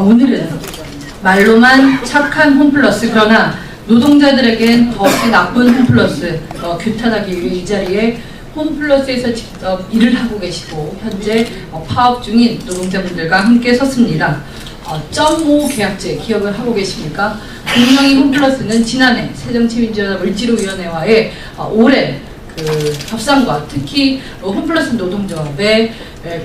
오늘은 말로만 착한 홈플러스, 그러나 노동자들에겐 더없이 나쁜 홈플러스 규탄하기 위해 이 자리에 홈플러스에서 직접 일을 하고 계시고 현재 파업 중인 노동자분들과 함께 섰습니다. 0.5 계약제 기억을 하고 계십니까? 분명히 홈플러스는 지난해 새정치민주연합 을지로위원회와의 오랜 협상과 특히 홈플러스 노동조합의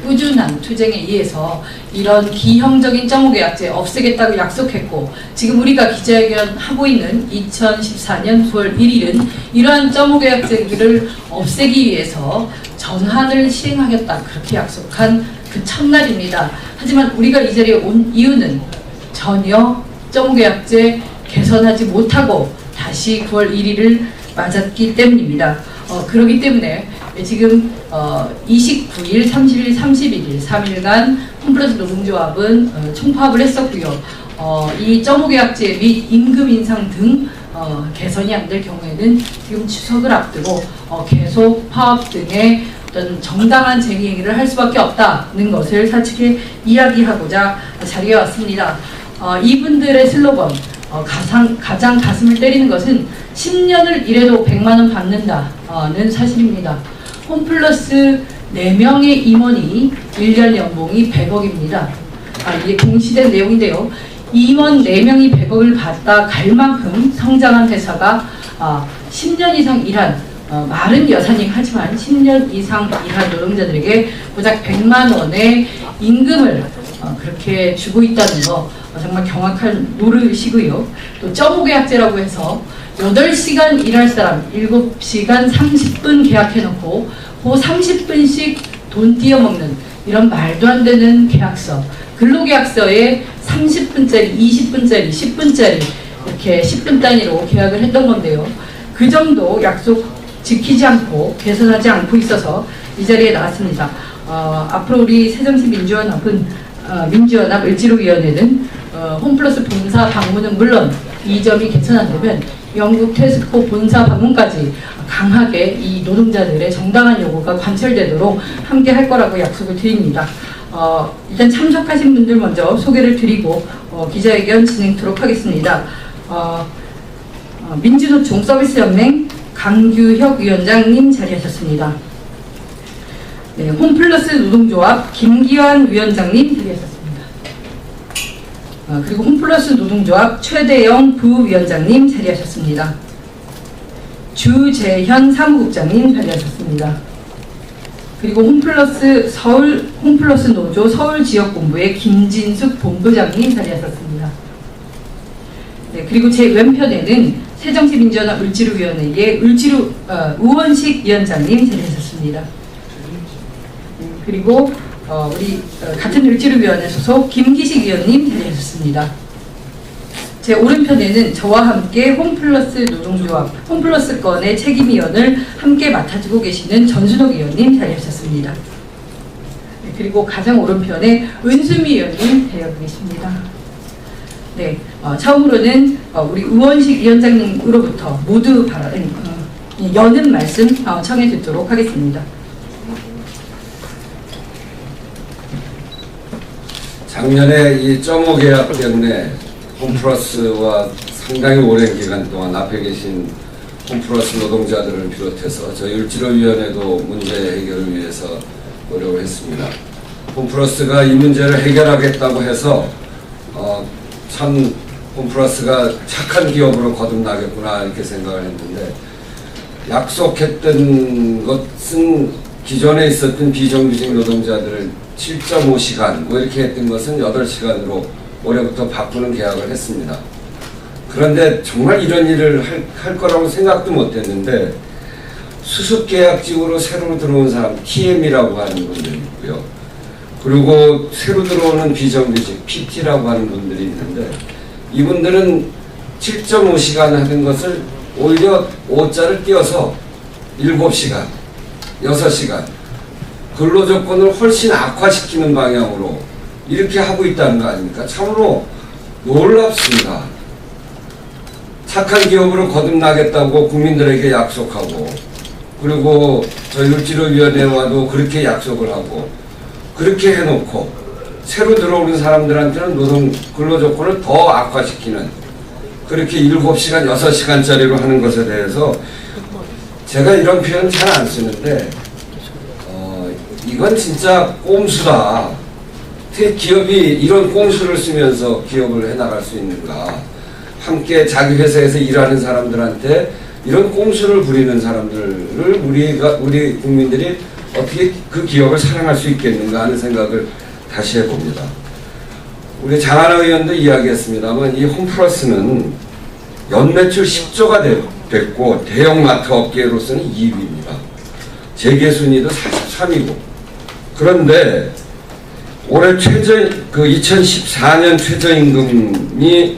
꾸준한 투쟁에 의해서 이런 기형적인 0.5 계약제 없애겠다고 약속했고, 지금 우리가 기자회견 하고 있는 2014년 9월 1일은 이러한 0.5 계약제를 없애기 위해서 전환을 시행하겠다 그렇게 약속한 그 첫날입니다. 하지만 우리가 이 자리에 온 이유는 전혀 0.5 계약제 개선하지 못하고 다시 9월 1일을 맞았기 때문입니다. 그렇기 때문에 지금 29일, 30일, 31일 3일간 홈플러스 노동조합은 총파업을 했었고요. 이 0.5 계약제 및 임금 인상 등 개선이 안 될 경우에는 지금 추석을 앞두고 계속 파업 등의 어떤 정당한 쟁의 행위를 할 수밖에 없다는 것을 사측에 이야기하고자 자리에 왔습니다. 이분들의 슬로건 가장 가슴을 때리는 것은 10년을 일해도 100만원 받는다는 사실입니다. 홈플러스 4명의 임원이 1년 연봉이 100억입니다. 이게 공시된 내용인데요. 임원 4명이 100억을 받다 갈 만큼 성장한 회사가 10년 이상 일한 말은 여사님 하지만 10년 이상 일한 노동자들에게 고작 100만 원의 임금을 그렇게 주고 있다는 거 정말 경악할 노릇이고요. 또 0.5 계약제라고 해서 8시간 일할 사람 7시간 30분 계약해놓고 그 30분씩 돈 띄어먹는 이런 말도 안 되는 계약서, 근로계약서에 30분짜리, 20분짜리, 10분짜리 이렇게 10분 단위로 계약을 했던 건데요. 그 정도 약속 지키지 않고 개선하지 않고 있어서 이 자리에 나왔습니다. 앞으로 우리 새정치민주연합은 민주연합 을지로위원회는 홈플러스 본사 방문은 물론 이 점이 개선 안 되면 영국 테스코 본사 방문까지 강하게 이 노동자들의 정당한 요구가 관철되도록 함께 할 거라고 약속을 드립니다. 일단 참석하신 분들 먼저 소개를 드리고 기자회견 진행토록 하겠습니다. 민주노총 서비스연맹 강규혁 위원장님 자리하셨습니다. 네, 홈플러스 노동조합 김기환 위원장님 자리하셨습니다. 그리고 홈플러스 노동조합 최대영 부위원장님 자리하셨습니다. 주재현 사무국장님 자리하셨습니다. 그리고 홈플러스 노조 서울지역본부의 김진숙 본부장님 자리하셨습니다. 네, 그리고 제 왼편에는 새정치민주연합 을지로위원회의 우원식 위원장님 자리하셨습니다. 그리고 우리 같은 을지로위원회 소속 김기식 위원님 자리하셨습니다. 제 오른편에는 저와 함께 홈플러스 노동조합 홈플러스 건의 책임위원을 함께 맡아주고 계시는 전순옥 위원님 자리하셨습니다. 그리고 가장 오른편에 은수미 위원님 자리하고 계십니다. 네, 처음으로는 우리 우원식 위원장님으로부터 모두 여는 말씀 청해 듣도록 하겠습니다. 작년에 이 0.5 계약 때문에 홈플러스와 상당히 오랜 기간 동안 앞에 계신 홈플러스 노동자들을 비롯해서 저희 을지로위원회도 문제 해결을 위해서 노력을 했습니다. 홈플러스가 이 문제를 해결하겠다고 해서 참 홈플러스가 착한 기업으로 거듭나겠구나 이렇게 생각을 했는데, 약속했던 것은 기존에 있었던 비정규직 노동자들을 7.5시간 뭐 이렇게 했던 것은 8시간으로 올해부터 바꾸는 계약을 했습니다. 그런데 정말 이런 일을 할 거라고 생각도 못했는데, 수습계약직으로 새로 들어온 사람 TM이라고 하는 분들이 있고요. 그리고 새로 들어오는 비정규직 PT라고 하는 분들이 있는데, 이분들은 7.5시간 하는 것을 오히려 5자를 띄어서 7시간, 6시간 근로조건을 훨씬 악화시키는 방향으로 이렇게 하고 있다는 거 아닙니까? 참으로 놀랍습니다. 착한 기업으로 거듭나겠다고 국민들에게 약속하고, 그리고 저희 을지로위원회와도 그렇게 약속을 하고 그렇게 해놓고 새로 들어오는 사람들한테는 노동 근로조건을 더 악화시키는 그렇게 7시간, 6시간짜리로 하는 것에 대해서 제가 이런 표현 잘 안 쓰는데 이건 진짜 꼼수다. 어떻게 기업이 이런 꼼수를 쓰면서 기업을 해나갈 수 있는가. 함께 자기 회사에서 일하는 사람들한테 이런 꼼수를 부리는 사람들을 우리 국민들이 어떻게 그 기업을 사랑할 수 있겠는가 하는 생각을 다시 해봅니다. 우리 장하나 의원도 이야기했습니다만 이 홈플러스는 연매출 10조가 됐고 대형마트 업계로서는 2위입니다. 재계 순위도 43위고 그런데 올해 2014년 최저임금이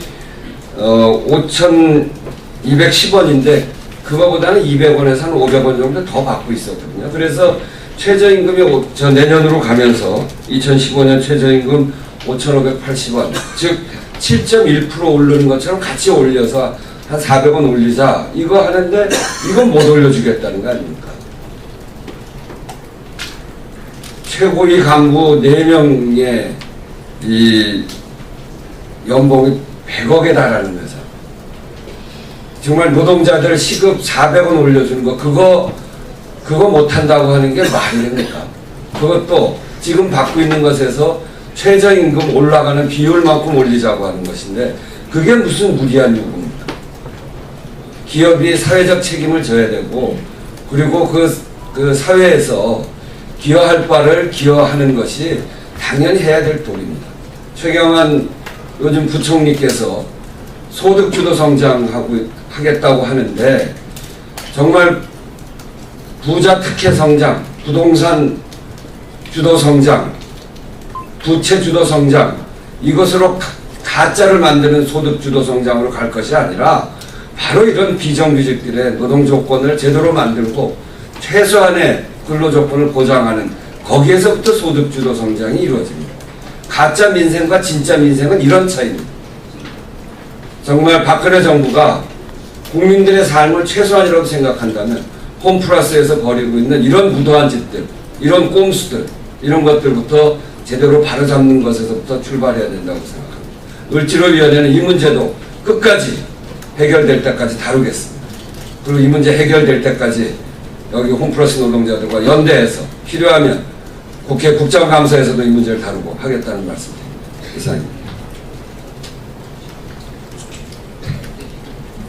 5,210원인데 그거보다는 200원에서 한 500원 정도 더 받고 있었거든요. 그래서 최저임금이 내년으로 가면서 2015년 최저임금 5,580원, 즉 7.1% 오르는 것처럼 같이 올려서 한 400원 올리자 이거 하는데 이건 못 올려주겠다는 거 아닙니까? 최고위 간부 4명의 이 연봉이 100억에 달하는 회사. 정말 노동자들 시급 400원 올려주는 거 그거 못한다고 하는 게 말이 됩니까? 그것도 지금 받고 있는 것에서 최저임금 올라가는 비율만큼 올리자고 하는 것인데 그게 무슨 무리한 요구입니까? 기업이 사회적 책임을 져야 되고 그리고 그 사회에서 기여할 바를 기여하는 것이 당연히 해야 될 도리입니다. 최경환 요즘 부총리께서 소득주도 성장하겠다고 하는데 정말 부자 특혜 성장, 부동산 주도 성장, 부채 주도 성장 이것으로 가짜를 만드는 소득 주도 성장으로 갈 것이 아니라 바로 이런 비정규직들의 노동 조건을 제대로 만들고 최소한의 근로 조건을 보장하는 거기에서부터 소득 주도 성장이 이루어집니다. 가짜 민생과 진짜 민생은 이런 차이입니다. 정말 박근혜 정부가 국민들의 삶을 최소한이라고 생각한다면 홈플러스에서 벌이고 있는 이런 무도한 짓들, 이런 꼼수들, 이런 것들부터 제대로 바로잡는 것에서부터 출발해야 된다고 생각합니다. 을지로위원회는 이 문제도 끝까지 해결될 때까지 다루겠습니다. 그리고 이 문제 해결될 때까지 여기 홈플러스 노동자들과 연대해서 필요하면 국회 국정감사에서도 이 문제를 다루고 하겠다는 말씀입니다. 이상입니다.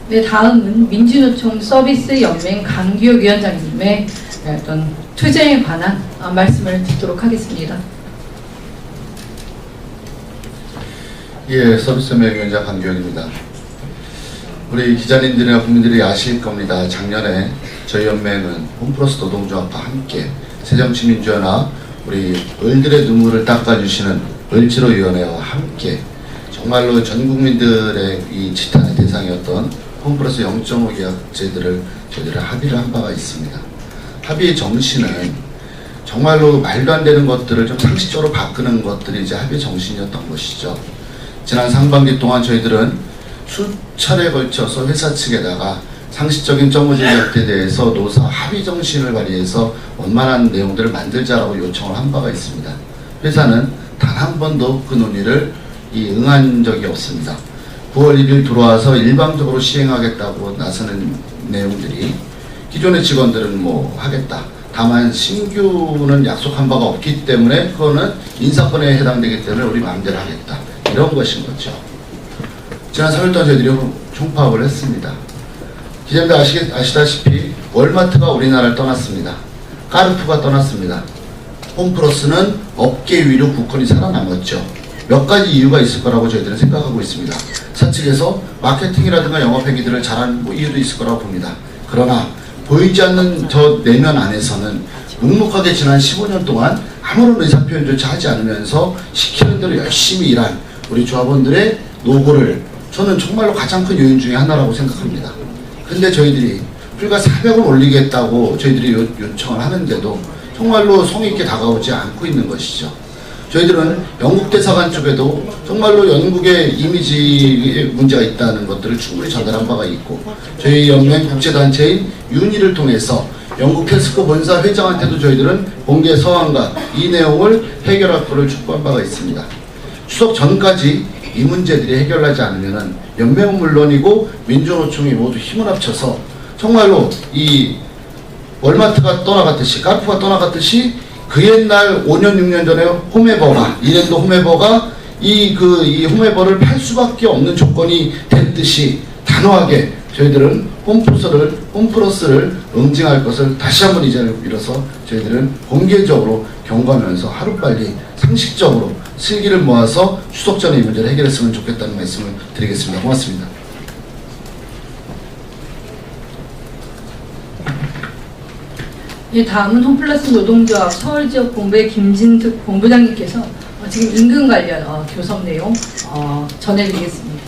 네, 다음은 민주노총 서비스연맹 강기혁 위원장님의 어떤 투쟁에 관한 말씀을 듣도록 하겠습니다. 예, 서비스연맹 위원장 강기혁입니다. 우리 기자님들이나 국민들이 아실 겁니다. 작년에 저희 연맹은 홈플러스 노동조합과 함께 새정치민주연합 우리 을들의 눈물을 닦아주시는 을지로위원회와 함께 정말로 전 국민들의 이 지탄의 대상이었던 홈플러스 0.5 계약제들을 저희들이 합의를 한 바가 있습니다. 합의의 정신은 정말로 말도 안 되는 것들을 좀 상식적으로 바꾸는 것들이 이제 합의의 정신이었던 것이죠. 지난 상반기 동안 저희들은 수차례에 걸쳐서 회사 측에다가 상식적인 점오제 계약에 대해서 노사 합의 정신을 발휘해서 원만한 내용들을 만들자라고 요청을 한 바가 있습니다. 회사는 단 한 번도 그 논의를 응한 적이 없습니다. 9월 1일 들어와서 일방적으로 시행하겠다고 나서는 내용들이 기존의 직원들은 뭐 하겠다. 다만 신규는 약속한 바가 없기 때문에 그거는 인사권에 해당되기 때문에 우리 마음대로 하겠다. 이런 것인 거죠. 지난 3일 동안 저희들이 총파업을 했습니다. 기자님들 아시다시피 월마트가 우리나라를 떠났습니다. 까르푸가 떠났습니다. 홈플러스는 업계 위로 국권이 살아남았죠. 몇 가지 이유가 있을 거라고 저희들은 생각하고 있습니다. 사측에서 마케팅이라든가 영업행위들을 잘한 이유도 있을 거라고 봅니다. 그러나 보이지 않는 저 내면 안에서는 묵묵하게 지난 15년 동안 아무런 의사표현조차 하지 않으면서 시키는 대로 열심히 일한 우리 조합원들의 노고를 저는 정말로 가장 큰 요인 중에 하나라고 생각합니다. 근데 저희들이 불과 400원 올리겠다고 저희들이 요청을 하는데도 정말로 성의 있게 다가오지 않고 있는 것이죠. 저희들은 영국 대사관 쪽에도 정말로 영국의 이미지 문제가 있다는 것들을 충분히 전달한 바가 있고 저희 연맹 국제단체인 윤희를 통해서 영국 캐스코 본사 회장한테도 저희들은 공개 서한과 이 내용을 해결할 것을 촉구한 바가 있습니다. 추석 전까지 이 문제들이 해결하지 않으면 연맹은 물론이고 민주노총이 모두 힘을 합쳐서 정말로 이 월마트가 떠나갔듯이 카르푸가 떠나갔듯이 그 옛날 5년 6년 전에 홈에버가 이랜드 홈에버가 이 홈에버를 팔 수밖에 없는 조건이 됐듯이 단호하게 저희들은 홈플러스를 응징할 것을 다시 한번 이 자리를 빌어서 저희들은 공개적으로 경고하면서 하루빨리 상식적으로 슬기를 모아서 추석 전에 이 문제를 해결했으면 좋겠다는 말씀을 드리겠습니다. 고맙습니다. 예, 다음은 홈플러스 노동조합 서울지역 본부의 김진특 본부장님께서 지금 임금 관련 교섭 내용 전해드리겠습니다.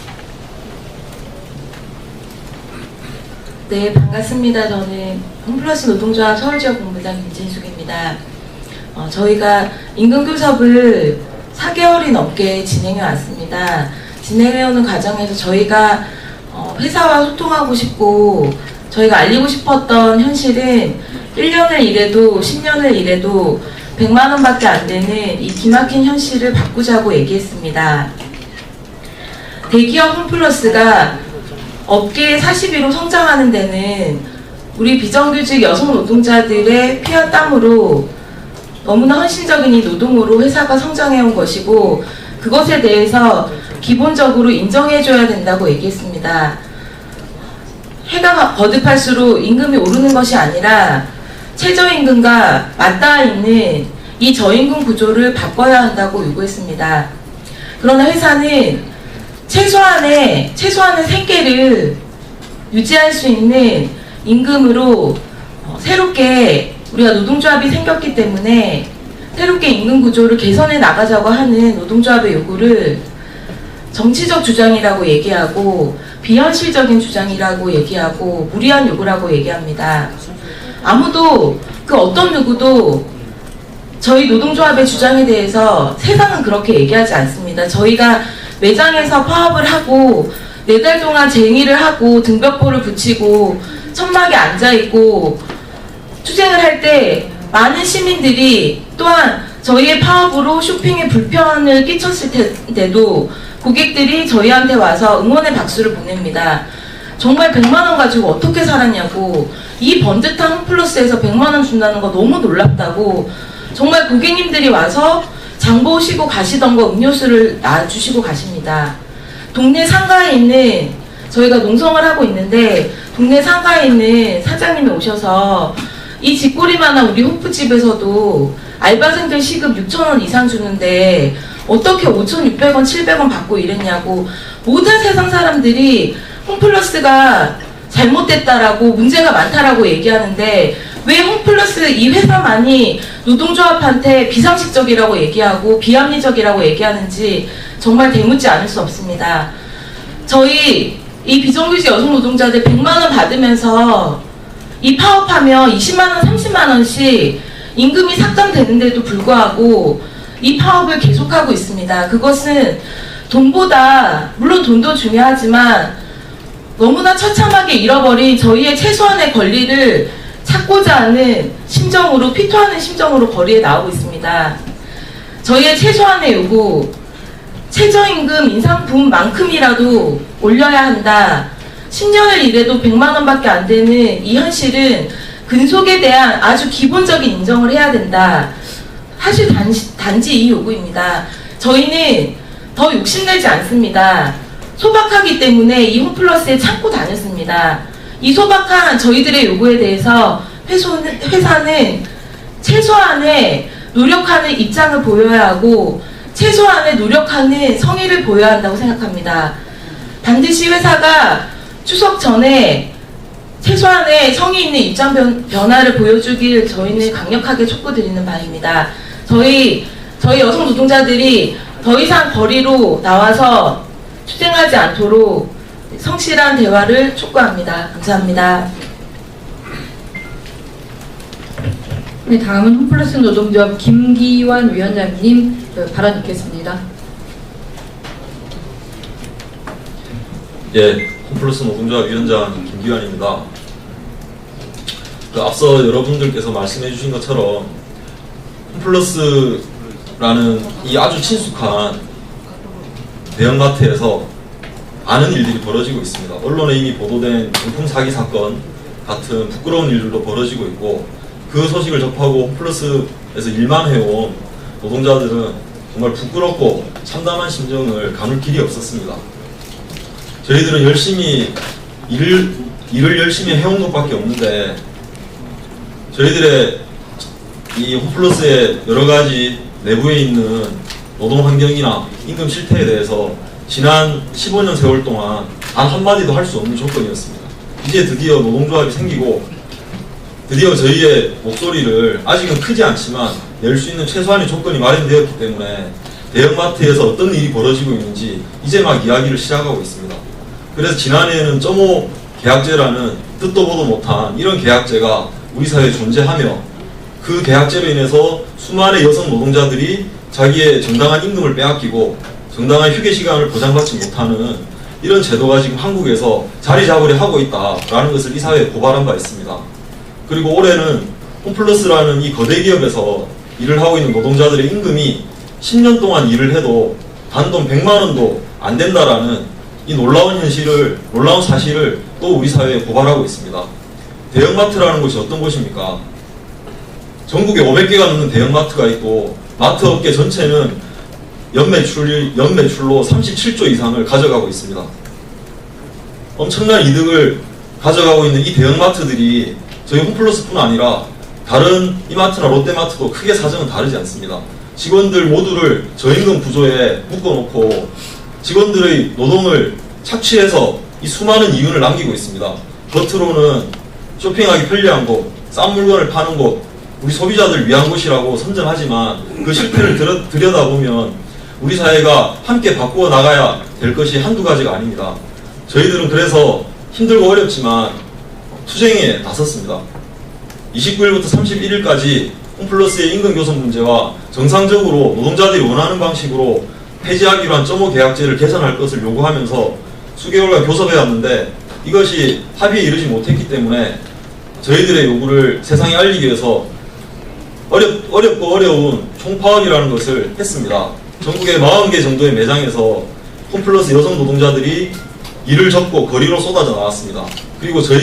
네, 반갑습니다. 저는 홈플러스 노동조합 서울지역 본부장 김진숙입니다. 저희가 임금교섭을 4개월이 넘게 진행해 왔습니다. 진행해오는 과정에서 저희가 회사와 소통하고 싶고 저희가 알리고 싶었던 현실은 1년을 일해도 10년을 일해도 100만 원밖에 안 되는 이 기막힌 현실을 바꾸자고 얘기했습니다. 대기업 홈플러스가 업계의 41로 성장하는 데는 우리 비정규직 여성 노동자들의 피와 땀으로 너무나 헌신적인 이 노동으로 회사가 성장해온 것이고 그것에 대해서 기본적으로 인정해줘야 된다고 얘기했습니다. 해가 거듭할수록 임금이 오르는 것이 아니라 최저임금과 맞닿아 있는 이 저임금 구조를 바꿔야 한다고 요구했습니다. 그러나 회사는 최소한의 생계를 유지할 수 있는 임금으로 새롭게 우리가 노동조합이 생겼기 때문에 새롭게 임금 구조를 개선해 나가자고 하는 노동조합의 요구를 정치적 주장이라고 얘기하고 비현실적인 주장이라고 얘기하고 무리한 요구라고 얘기합니다. 아무도 그 어떤 누구도 저희 노동조합의 주장에 대해서 세상은 그렇게 얘기하지 않습니다. 저희가 매장에서 파업을 하고 4달 동안 쟁의를 하고 등벽보를 붙이고 천막에 앉아있고 투쟁을 할 때 많은 시민들이 또한 저희의 파업으로 쇼핑에 불편을 끼쳤을 텐데도 고객들이 저희한테 와서 응원의 박수를 보냅니다. 정말 100만 원 가지고 어떻게 살았냐고, 이 번듯한 홈플러스에서 100만 원 준다는 거 너무 놀랍다고, 정말 고객님들이 와서 장 보시고 가시던 거 음료수를 놔주시고 가십니다. 동네 상가에 있는, 저희가 농성을 하고 있는데 동네 상가에 있는 사장님이 오셔서 이 집꼬리만한 우리 호프집에서도 알바생들 시급 6,000원 이상 주는데 어떻게 5,600원, 700원 받고 이랬냐고, 모든 세상 사람들이 홈플러스가 잘못됐다라고, 문제가 많다라고 얘기하는데 왜 홈플러스 이 회사만이 노동조합한테 비상식적이라고 얘기하고 비합리적이라고 얘기하는지 정말 되묻지 않을 수 없습니다. 저희 이 비정규직 여성 노동자들 100만 원 받으면서 이 파업하면 20만 원, 30만 원씩 임금이 삭감되는데도 불구하고 이 파업을 계속하고 있습니다. 그것은 돈보다, 물론 돈도 중요하지만 너무나 처참하게 잃어버린 저희의 최소한의 권리를 찾고자 하는 심정으로, 피토하는 심정으로 거리에 나오고 있습니다. 저희의 최소한의 요구, 최저임금 인상분만큼이라도 올려야 한다. 10년을 일해도 100만 원밖에 안 되는 이 현실은 근속에 대한 아주 기본적인 인정을 해야 된다. 사실 단지 이 요구입니다. 저희는 더 욕심내지 않습니다. 소박하기 때문에 이 홈플러스에 참고 다녔습니다. 이 소박한 저희들의 요구에 대해서 회사는 최소한의 노력하는 입장을 보여야 하고 최소한의 노력하는 성의를 보여야 한다고 생각합니다. 반드시 회사가 추석 전에 최소한의 성의 있는 입장 변화를 보여주길 저희는 강력하게 촉구드리는 바입니다. 저희 여성 노동자들이 더 이상 거리로 나와서 투쟁하지 않도록 성실한 대화를 촉구합니다. 감사합니다. 네, 다음은 홈플러스 노동조합 김기환 위원장님 발언 듣겠습니다. 예, 홈플러스 노동조합 위원장 김기환입니다. 앞서 여러분들께서 말씀해 주신 것처럼 홈플러스라는 이 아주 친숙한 대형마트에서 많은 일들이 벌어지고 있습니다. 언론에 이미 보도된 명품 사기 사건 같은 부끄러운 일들도 벌어지고 있고, 그 소식을 접하고 홈플러스에서 일만 해온 노동자들은 정말 부끄럽고 참담한 심정을 가눌 길이 없었습니다. 저희들은 열심히 일을 열심히 해온 것밖에 없는데, 저희들의 이 홈플러스의 여러 가지 내부에 있는 노동 환경이나 임금 실태에 대해서 지난 15년 세월 동안 단 한마디도 할 수 없는 조건이었습니다. 이제 드디어 노동조합이 생기고 드디어 저희의 목소리를 아직은 크지 않지만 낼 수 있는 최소한의 조건이 마련되었기 때문에 대형마트에서 어떤 일이 벌어지고 있는지 이제 막 이야기를 시작하고 있습니다. 그래서 지난해에는 점호 계약제라는 듣도 보도 못한 이런 계약제가 우리 사회에 존재하며, 그 계약제로 인해서 수많은 여성 노동자들이 자기의 정당한 임금을 빼앗기고 정당한 휴게 시간을 보장받지 못하는 이런 제도가 지금 한국에서 자리 잡으려 하고 있다라는 것을 이 사회에 고발한 바 있습니다. 그리고 올해는 홈플러스라는 이 거대 기업에서 일을 하고 있는 노동자들의 임금이 10년 동안 일을 해도 단돈 100만 원도 안 된다라는 이 놀라운 사실을 또 우리 사회에 고발하고 있습니다. 대형마트라는 곳이 어떤 곳입니까? 전국에 500개가 넘는 대형마트가 있고, 마트 업계 전체는 연매출로 37조 이상을 가져가고 있습니다. 엄청난 이득을 가져가고 있는 이 대형마트들이 저희 홈플러스뿐 아니라 다른 이마트나 롯데마트도 크게 사정은 다르지 않습니다. 직원들 모두를 저임금 구조에 묶어놓고 직원들의 노동을 착취해서 이 수많은 이윤을 남기고 있습니다. 겉으로는 쇼핑하기 편리한 곳, 싼 물건을 파는 곳, 우리 소비자들 위한 곳이라고 선전하지만 그 실태를 들여다보면 우리 사회가 함께 바꾸어 나가야 될 것이 한두 가지가 아닙니다. 저희들은 그래서 힘들고 어렵지만 투쟁에 나섰습니다. 29일부터 31일까지 홈플러스의 임금 교섭 문제와 정상적으로 노동자들이 원하는 방식으로 폐지하기로 한 점호 계약제를 개선할 것을 요구하면서 수개월간 교섭해 왔는데, 이것이 합의에 이르지 못했기 때문에 저희들의 요구를 세상에 알리기 위해서 어렵고 어려운 총파업이라는 것을 했습니다. 전국의 40개 정도의 매장에서 홈플러스 여성 노동자들이 일을 접고 거리로 쏟아져 나왔습니다. 그리고 저희